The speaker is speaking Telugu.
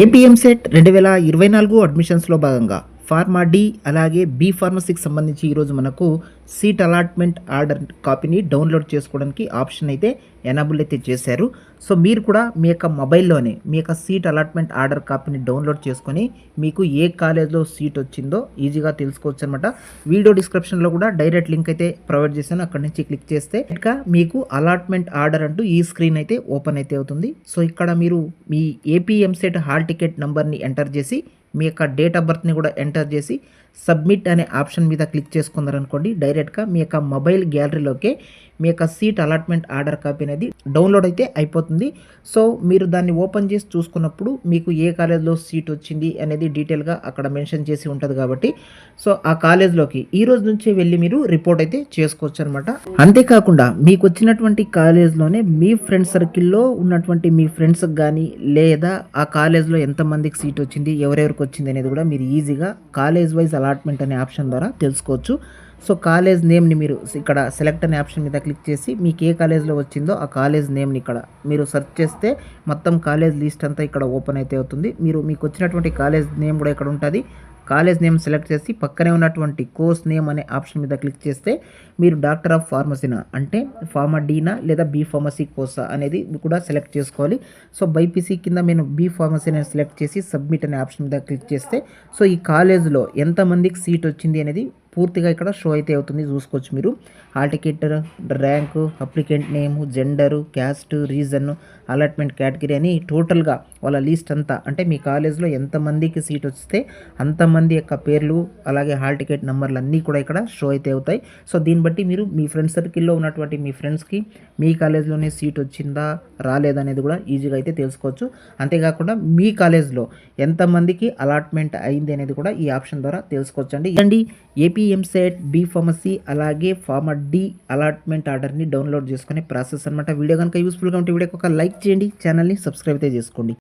ఏపీఎంసెట్ 2024 అడ్మిషన్స్లో భాగంగా ఫార్మా డి అలాగే బి ఫార్మసీకి సంబంధించి ఈరోజు మనకు సీట్ అలాట్మెంట్ ఆర్డర్ కాపీని డౌన్లోడ్ చేసుకోవడానికి ఆప్షన్ అయితే ఎనాబుల్ అయితే చేశారు. సో మీరు కూడా మీ యొక్క మొబైల్లోనే మీ యొక్క సీట్ అలాట్మెంట్ ఆర్డర్ కాపీని డౌన్లోడ్ చేసుకొని మీకు ఏ కాలేజ్లో సీట్ వచ్చిందో ఈజీగా తెలుసుకోవచ్చు అనమాట. వీడియో డిస్క్రిప్షన్లో కూడా డైరెక్ట్ లింక్ అయితే ప్రొవైడ్ చేశాను, అక్కడి నుంచి క్లిక్ చేస్తే ఇంకా మీకు అలాట్మెంట్ ఆర్డర్ అంటూ ఈ స్క్రీన్ అయితే ఓపెన్ అయితే అవుతుంది. సో ఇక్కడ మీరు మీ ఏపీఎంసెట్ హాల్ టికెట్ నెంబర్ని ఎంటర్ చేసి మీ యొక్క డేట్ ఆఫ్ బర్త్ని కూడా ఎంటర్ చేసి సబ్మిట్ అనే ఆప్షన్ మీద క్లిక్ చేసుకున్నారనుకోండి, డైరెక్ట్గా మీ యొక్క మొబైల్ గ్యాలరీలోకే మీ యొక్క సీట్ అలాట్మెంట్ ఆర్డర్ కాపీ అనేది డౌన్లోడ్ అయితే అయిపోతుంది. సో మీరు దాన్ని ఓపెన్ చేసి చూసుకున్నప్పుడు మీకు ఏ కాలేజ్లో సీట్ వచ్చింది అనేది డీటెయిల్గా అక్కడ మెన్షన్ చేసి ఉంటుంది కాబట్టి సో ఆ కాలేజ్లోకి ఈ రోజు నుంచే వెళ్ళి మీరు రిపోర్ట్ అయితే చేసుకోవచ్చు అనమాట. అంతేకాకుండా మీకు వచ్చినటువంటి కాలేజ్లోనే మీ ఫ్రెండ్ సర్కిల్లో ఉన్నటువంటి మీ ఫ్రెండ్స్కి కానీ లేదా ఆ కాలేజ్లో ఎంతమందికి సీట్ వచ్చింది, ఎవరెవరికి వచ్చింది అనేది కూడా మీరు ఈజీగా కాలేజ్ వైజ్ అలాట్మెంట్ అనే ఆప్షన్ ద్వారా తెలుసుకోవచ్చు. సో కాలేజ్ నేమ్ని మీరు ఇక్కడ సెలెక్ట్ అనే ఆప్షన్ మీద క్లిక్ చేసి మీకు ఏ కాలేజ్లో వచ్చిందో ఆ కాలేజ్ నేమ్ని ఇక్కడ మీరు సెర్చ్ చేస్తే మొత్తం కాలేజ్ లిస్ట్ అంతా ఇక్కడ ఓపెన్ అయితే అవుతుంది. మీకు వచ్చినటువంటి కాలేజ్ నేమ్ కూడా ఇక్కడ ఉంటుంది. కాలేజ్ నేమ్ సెలెక్ట్ చేసి పక్కనే ఉన్నటువంటి కోర్స్ నేమ్ అనే ఆప్షన్ మీద క్లిక్ చేస్తే మీరు డాక్టర్ ఆఫ్ ఫార్మసీనా అంటే ఫార్మా డీనా లేదా బీ ఫార్మసీ కోర్సా అనేది కూడా సెలెక్ట్ చేసుకోవాలి. సో బైపీసీ కింద నేను బీ ఫార్మసీ అనేది సెలెక్ట్ చేసి సబ్మిట్ అనే ఆప్షన్ మీద క్లిక్ చేస్తే సో ఈ కాలేజ్లో ఎంతమందికి సీట్ వచ్చింది అనేది పూర్తిగా ఇక్కడ షో అయితే అవుతుంది, చూసుకోవచ్చు మీరు. హాల్ టికెట్, ర్యాంకు, అప్లికెంట్ నేము, gender, caste, reason, allotment category అని టోటల్గా వాళ్ళ లిస్ట్ అంతా అంటే మీ కాలేజ్లో ఎంతమందికి సీట్ వస్తే అంతమంది యొక్క పేర్లు అలాగే హాల్ టికెట్ నెంబర్లు అన్నీ కూడా ఇక్కడ షో అయితే అవుతాయి. సో దీన్ని బట్టి మీరు మీ ఫ్రెండ్ సర్కిల్లో ఉన్నటువంటి మీ ఫ్రెండ్స్కి మీ కాలేజ్లోనే సీట్ వచ్చిందా రాలేదనేది కూడా ఈజీగా అయితే తెలుసుకోవచ్చు. అంతేకాకుండా మీ కాలేజ్లో ఎంతమందికి అలాట్మెంట్ అయింది అనేది కూడా ఈ ఆప్షన్ ద్వారా తెలుసుకోవచ్చు అండి. ఏపీఎంసెట్, బి ఫార్మసీ అలాగే ఫార్మా డి అలాట్మెంట్ ఆర్డర్ని డౌన్లోడ్ చేసుకునే ప్రాసెస్ అనమాట. వీడియో కనుక యూస్ఫుల్గా ఉంటే వీడియోకి ఒక లైక్ చేయండి, ఛానల్ని సబ్స్క్రైబ్ అయితే చేసుకోండి.